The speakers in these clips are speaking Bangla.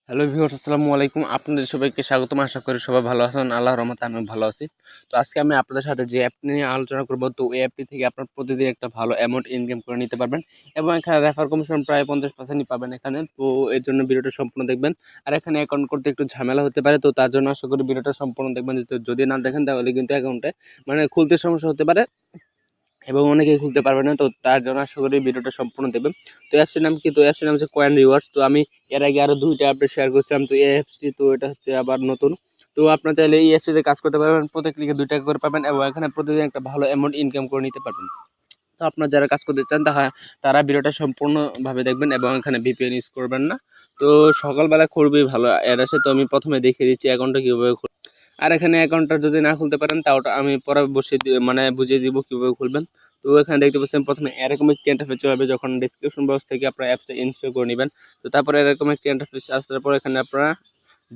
হ্যালো ভিউয়ার্স, আসসালামু আলাইকুম। আপনাদের সবাইকে স্বাগতম। আশা করি সবাই ভালো আছেন। আল্লাহর রহমতে আমিও ভালো আছি। তো আজকে আমি আপনাদের সাথে যে অ্যাপ নিয়ে আলোচনা করব, তো এই অ্যাপটি থেকে আপনার প্রতিদিন একটা ভালো অ্যামাউন্ট ইনকাম করে নিতে পারবেন এবং এখানে রেফার কমিশন প্রায় 50%ই পাবেন এখানে। তো এর জন্য ভিডিওটা সম্পূর্ণ দেখবেন। আর এখানে অ্যাকাউন্ট করতে একটু ঝামেলা হতে পারে, তো তার জন্য আশা করি ভিডিওটা সম্পূর্ণ দেখবেন। যদি না দেখেন তাহলে কিন্তু অ্যাকাউন্টে খুলতে সমস্যা হতে পারে এবং অনেকেই খুলতে পারবে না। তো তার জন্য আশা করি ভিডিওটা সম্পূর্ণ দেবেন। তো অ্যাপসটির নাম কি? তো অ্যাপসটির নাম হচ্ছে কয়েন রিওয়ার্ডস। তো আমি এর আগে আরো 2টা আপডেট শেয়ার করছিলাম। তো এই অ্যাপসটি, তো এটা হচ্ছে আবার নতুন। তো আপনারা চাইলে এই অ্যাপসটিতে কাজ করতে পারবেন, প্রত্যেক ক্লিকে 2 টাকা করে পাবেন এবং এখানে প্রতিদিন একটা ভালো অ্যামাউন্ট ইনকাম করে নিতে পারবেন। তো আপনারা যারা কাজ করতে চান তারা ভিডিওটা সম্পূর্ণভাবে দেখবেন এবং এখানে ভিপিএন ইউজ করবেন না। তো সকালবেলা খুবই ভালো অ্যাড আসে। তো আমি প্রথমে দেখিয়ে দিচ্ছি অ্যাকাউন্টটা কীভাবে। আর এখানে অ্যাকাউন্টটা যদি না খুলতে পারেন তাও আমি পরে বসিয়ে বুঝিয়ে দিব কীভাবে খুলবেন। তো এখানে দেখতে পাচ্ছেন প্রথমে এরকম একটি ইন্টারফেস চলে আসবে যখন ডিসক্রিপশন বক্স থেকে আপনারা অ্যাপসটা ইনস্টল করে নেবেন। তো তারপরে এরকম একটি ইন্টারফেস আসার পর এখানে আপনারা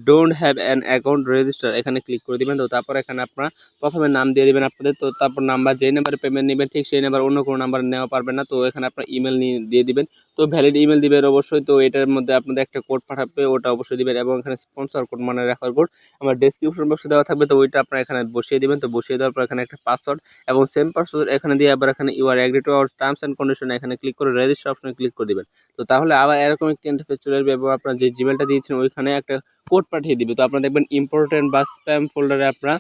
don't have an account register এখানে ক্লিক করে দিবেন। তো তারপর এখানে আপনারা প্রথমে নাম দিয়ে দিবেন আপনাদের। তো তারপর নাম্বার, যেই নাম্বারে পেমেন্ট নেবেন ঠিক সেই নাম্বার, অন্য কোনো নাম্বার নেওয়া পারবেন না। তো এখানে আপনার ইমেল দিয়ে দিবেন। তো ভ্যালিড ইমেল দিবেন অবশ্যই। তো এটার মধ্যে আপনাদের একটা কোড পাঠাবে, ওটা অবশ্যই দিবেন এবং এখানে স্পন্সর কোড রেফার কোড আমার ডেসক্রিপশন বক্সে দেওয়া থাকবে। তো ওইটা আপনারা এখানে বসিয়ে দিবেন। তো বসিয়ে দেওয়ার পর এখানে একটা পাসওয়ার্ড এবং সেম পাসওয়ার্ড এখানে দিয়ে আবার এখানে you are agree to our terms and condition এখানে ক্লিক করে রেজিস্টার অপশনে ক্লিক করে দিবেন। তো তাহলে আবার এরকম একটি ইন্টারফেস চলে আসবে এবং আপনার যে জিমেলটা দিয়েছেন ওইখানে একটা কোড পাঠিয়ে দিবে। তো আপনারা দেখবেন ইম্পর্টেন্ট বা স্প্যাম ফোল্ডারে আপনারা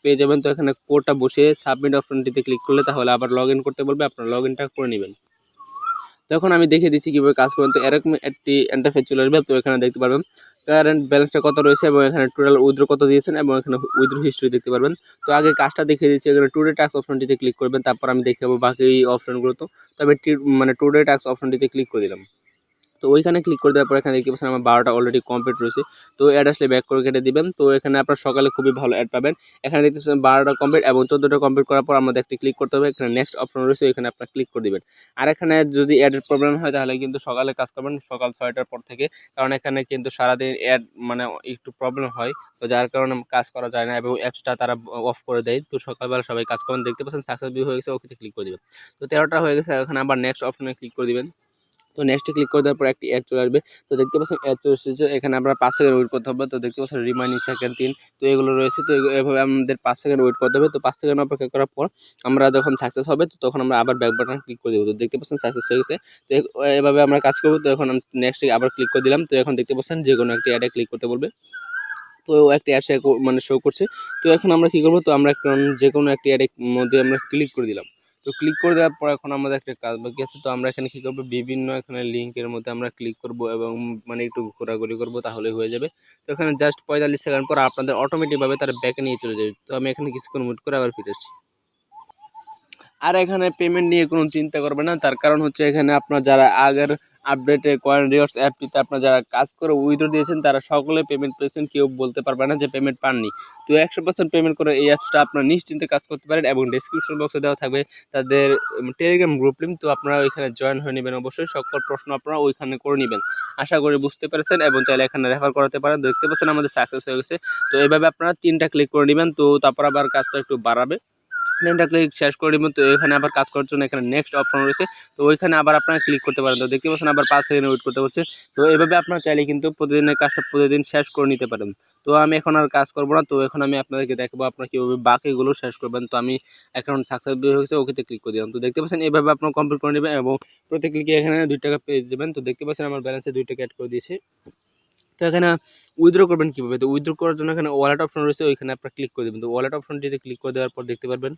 পেয়ে যাবেন। তো এখানে কোডটা বসিয়ে সাবমিট অপশনটিতে ক্লিক করলে তাহলে আবার লগ ইন করতে বলবে, আপনারা লগ ইনটা করে নেবেন। তখন আমি দেখিয়ে দিচ্ছি কীভাবে কাজ করবেন। তো এরকম একটি ইন্টারফেস চলে আসবে। তো এখানে দেখতে পারবেন কারেন্ট ব্যালেন্সটা কত রয়েছে এবং এখানে টোটাল উইথড্র কত দিয়েছেন এবং এখানে উইথড্র হিস্ট্রি দেখতে পারবেন। তো আগে কাজটা দেখিয়ে দিচ্ছি। এখানে টুডে টাস্ক অপশনটিতে ক্লিক করবেন, তারপর আমি দেখাবো বাকি অপশনগুলো। তো তবে টুডে টাস্ক অপশনটিতে ক্লিক করে দিলাম। তো ওইখানে ক্লিক করে দেওয়ার পর এখানে দেখতে পাচ্ছেন আমার 12টা অলরেডি কমপ্লিট রয়েছে। তো অ্যাড আসলে ব্যাক করে কেটে দিবেন। তো এখানে আপনার সকালে খুবই ভালো অ্যাড পাবেন। এখানে দেখতেছেন 12টা কমপ্লিট এবং 14টা কমপ্লিট করার পর আমাদের একটি ক্লিক করতে হবে। এখানে নেক্সট অপশন রয়েছে, এখানে আপনার ক্লিক করে দিবেন। আর এখানে যদি অ্যাডের প্রবলেম হয় তাহলে কিন্তু সকালে কাজ করবেন, সকাল 6টার পর থেকে। কারণ এখানে কিন্তু সারাদিন অ্যাড একটু প্রবলেম হয়। তো যার কারণে কাজ করা যায় না এবং অ্যাপসটা তারা অফ করে দেয়। তো সকালবেলা সবাই কাজ করবেন। দেখতে পাচ্ছেন সাকসেসফুল হয়ে গেছে, ওকেতে ক্লিক করে দিবেন। তো 13টা হয়ে গেছে, এখানে আবার নেক্সট অপশনে ক্লিক করে দিবেন। তো নেক্সটে ক্লিক করে দেওয়ার পর একটি অ্যাড চলে আসবে। তো দেখতে পাচ্ছেন অ্যাড চলে এসেছে। এখানে আমরা 5 সেকেন্ড ওয়েট করতে হবে। তো দেখতে পাচ্ছেন রিমাইনিং সেকেন্ড 3। তো এগুলো রয়েছে। তো এভাবে আমাদের 5 সেকেন্ড ওয়েট করতে হবে। তো 5 সেকেন্ড অপেক্ষা করার পর আমরা যখন সাকসেস হবে তো তখন আমরা আবার ব্যাক বাটন ক্লিক করে দেব। তো দেখতে পাচ্ছেন সাকসেস হয়ে গেছে। তো এভাবে আমরা কাজ করব। তো এখন নেক্সটে আবার ক্লিক করে দিলাম। তো এখন দেখতে পাচ্ছেন যেকোনো একটি অ্যাডে ক্লিক করতে বলবে। তো একটি অ্যাড শো করছে। তো এখন আমরা কি করব? তো আমরা এখন যেকোনো একটি অ্যাডের মধ্যে আমরা ক্লিক করে দিলাম। তো ক্লিক করে দেওয়ার পর এখন আমাদের একটা কাজ বাকি আছে। তো আমরা এখানে কি করব? বিভিন্ন এখানে লিংকের মধ্যে আমরা ক্লিক করব এবং একটু ঘোরাঘুরি করব, তাহলে হয়ে যাবে। তো এখানে জাস্ট 45 সেকেন্ড পর আপনাদের অটোমেটিকভাবে তারা ব্যাকে নিয়ে চলে যাবে। তো আমি এখানে কিছুক্ষণ ওয়েট করে আবার ফিরে আসছি। আর এখানে পেমেন্ট নিয়ে কোনো চিন্তা করবেন না। তার কারণ হচ্ছে এখানে আপনার যারা আগের আপডেটে কয়েন রিওয়ার্ডস অ্যাপটিতে আপনার যারা কাজ করে উইথড্র দিয়েছেন তারা সকলে পেমেন্ট পেয়েছেন, কেউ বলতে পারবে না যে পেমেন্ট পাননি। তো 100% পেমেন্ট করে এই অ্যাপসটা আপনারা নিশ্চিন্তে কাজ করতে পারেন এবং ডেসক্রিপশন বক্সে দেওয়া থাকবে তাদের টেলিগ্রাম গ্রুপ লিঙ্ক। তো আপনারা ওইখানে জয়েন হয়ে নেবেন অবশ্যই। সকল প্রশ্ন আপনারা ওইখানে করে নেবেন। আশা করি বুঝতে পেরেছেন এবং চাইলে এখানে রেফার করাতে পারেন। দেখতে পাচ্ছেন আমাদের সাকসেস হয়ে গেছে। তো এইভাবে আপনারা 3টা ক্লিক করে নেবেন। তো তারপর আবার কাজটা একটু বাড়াবে। প্লেনটা ক্লিক শেষ করে দিবেন। তো এখানে আবার কাজ করার জন্য এখানে নেক্সট অপশন রয়েছে। তো ওইখানে আবার আপনারা ক্লিক করতে পারেন। তো দেখতে পাচ্ছেন আবার 5 সেকেন্ড ওয়েট করতে হচ্ছে। তো এভাবে আপনারা চাইলে কিন্তু প্রতিদিনের কাজটা প্রতিদিন শেষ করে নিতে পারেন। তো আমি এখন আর কাজ করব না। তো এখন আমি আপনাদেরকে দেখাবো আপনারা কিভাবে বাকিগুলো শেষ করবেন। তো আমি এখন সাকসেসফুল হয়ে গেছে, ওকেতে ক্লিক করে দিলাম। তো দেখতে পাচ্ছেন এভাবে আপনারা কমপ্লিট করে নেবেন এবং প্রতি ক্লিকে এখানে 2 টাকা পেয়ে যাবেন। তো দেখতে পাচ্ছেন আমার ব্যালেন্সে 2 টাকা অ্যাড করে দিয়েছে। তো এখানে উইথড্র করবেন কিভাবে? তো উইথড্র করার জন্য এখানে ওয়ালেট অপশন রয়েছে, ওইখানে আপনারা ক্লিক করে দিবেন। তো ওয়ালেট অপশনটিতে ক্লিক করে দেওয়ার পর দেখতে পারবেন।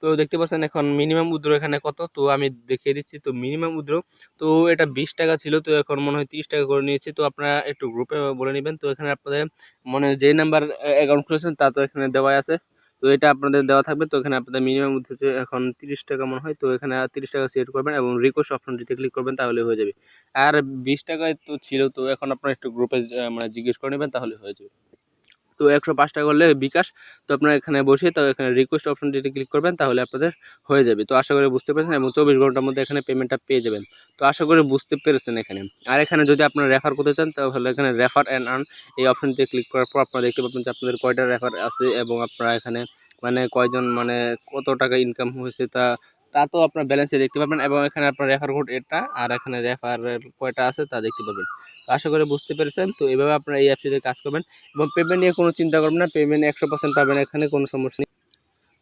তো দেখতে পাচ্ছেন এখন মিনিমাম উইথড্র এখানে কত, তো আমি দেখিয়ে দিচ্ছি। তো মিনিমাম উইথড্র তো এটা 20 টাকা ছিল, তো এখন মনে হয় 30 টাকা করে নিয়েছে। তো আপনারা একটু গ্রুপে বলে নেবেন। তো এখানে আপনাদের যে নাম্বার অ্যাকাউন্ট খুলেছেন তা তো এখানে দেওয়াই আছে। তো এটা আপনাদের দেওয়া থাকবে। তো এখানে আপনাদের মিনিমাম উইথড্র এখন 30 টাকা মনে হয়। তো এখানে 30 টাকা সিলেক্ট করবেন এবং রিকোয়েস্ট অপশনটিতে ক্লিক করবেন, তাহলে হয়ে যাবে। আর 20 টাকায় তো ছিল, তো এখন আপনারা একটু গ্রুপে জিজ্ঞেস করে নেবেন, তাহলে হয়ে যাবে। তো 105 টাকা করলে বিকাশ। তো আপনারা এখানে বসে তো এখানে রিকোয়েস্ট অপশনটিতে ক্লিক করবেন, তাহলে আপনাদের হয়ে যাবে। তো আশা করি বুঝতে পেরেছেন এবং 24 ঘন্টার মধ্যে এখানে পেমেন্টটা পেয়ে যাবেন। তো আশা করি বুঝতে পেরেছেন এখানে। আর এখানে যদি আপনারা রেফার করতে চান তাহলে এখানে রেফার অ্যান্ড আর্ন এই অপশনটিতে ক্লিক করার পর আপনারা দেখতে পাবেন যে আপনাদের কয়টা রেফার আছে এবং আপনারা এখানে কয়জন কত টাকা ইনকাম হয়েছে তা তা তো আপনার ব্যালেন্সে দেখতে পাবেন, এবং এখানে আপনার রেফার কোড এটা আর এখানে রেফারের কয়টা আছে তা দেখতে পাবেন। তো আশা করি বুঝতে পেরেছেন। তো এভাবে আপনারা এই অ্যাপসটিতে কাজ করবেন এবং পেমেন্ট নিয়ে কোনো চিন্তা করবেন না, পেমেন্ট 100% পাবেন, এখানে কোনো সমস্যা নেই।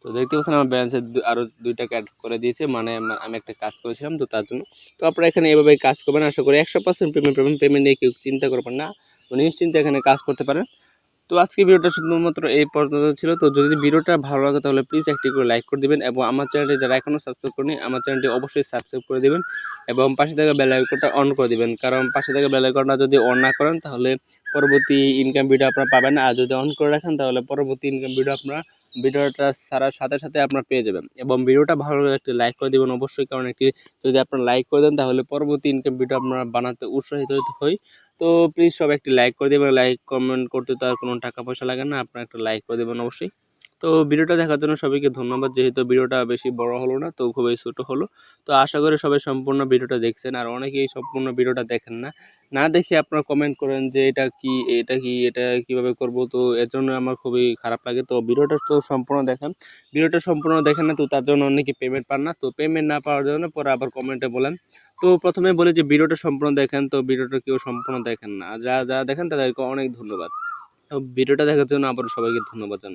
তো দেখতে পাচ্ছেন আমার ব্যালেন্সে আরো 2 টাকা অ্যাড করে দিয়েছে, মানে আমি একটা কাজ করেছিলাম তো তার জন্য। তো আপনারা এখানে এভাবে কাজ করবেন, আশা করি 100% পেমেন্ট পাবেন। পেমেন্ট নিয়ে কেউ চিন্তা করবেন না, তো নিশ্চিন্তে এখানে কাজ করতে পারেন। তো আজকে ভিডিওটা শুধুমাত্র এই পর্যন্ত ছিল। তো যদি ভিডিওটা ভালো লাগে তাহলে প্লিজ একটি করে লাইক করে দিবেন, এবং আমার চ্যানেলটি যারা এখনও সাবস্ক্রাইব করেনি আমার চ্যানেলটি অবশ্যই সাবস্ক্রাইব করে দিবেন, এবং পাশে থাকা বেল আইকনটা অন করে দিবেন। কারণ পাশে থাকা বেল আইকনটা যদি অন না করেন তাহলে পরবর্তী ইনকাম ভিডিও আপনারা পাবেন না, আর যদি অন করে রাখেন তাহলে পরবর্তী ইনকাম ভিডিও আপনারা ভিডিওটা ছাড়ার সাথে সাথে আপনারা পেয়ে যাবেন। এবং ভিডিওটা ভালো লাগলে একটি লাইক করে দিবেন অবশ্যই, কারণ একটি যদি আপনারা লাইক করে দেন তাহলে পরবর্তী ইনকাম ভিডিও আপনারা বানাতে উৎসাহিত হই। তো প্লিজ সবাই একটি লাইক করে দেবেন, লাইক কমেন্ট করতে তো আর কোনো টাকা পয়সা লাগে না, আপনারা একটা লাইক করে দেবেন অবশ্যই। তো ভিডিওটা দেখার জন্য সবাইকে ধন্যবাদ, যেহেতু ভিডিওটা বেশি বড় হলো না, তো খুবই ছোট হলো। তো আশা করি সবাই সম্পূর্ণ ভিডিওটা দেখছেন, আর অনেকেই সম্পূর্ণ ভিডিওটা দেখেন না, না দেখে আপনারা কমেন্ট করেন যে এটা কি এটা কি এটা কিভাবে করব, তো এর জন্য আমার খুবই খারাপ লাগে। তো ভিডিওটা তো সম্পূর্ণ দেখেন, ভিডিওটা সম্পূর্ণ দেখেন না, তো তার জন্য অনেকে পেমেন্ট পান না। তো পেমেন্ট না পাওয়ার জন্য পরে আবার কমেন্টে বলেন। তো প্রথমে বলি যে ভিডিওটা সম্পূর্ণ দেখেন, তো ভিডিওটা কেউ সম্পূর্ণ দেখেন না, যারা যারা দেখেন তাদেরকে অনেক ধন্যবাদ। তো ভিডিওটা দেখার জন্য আবার সবাইকে ধন্যবাদ জানাই।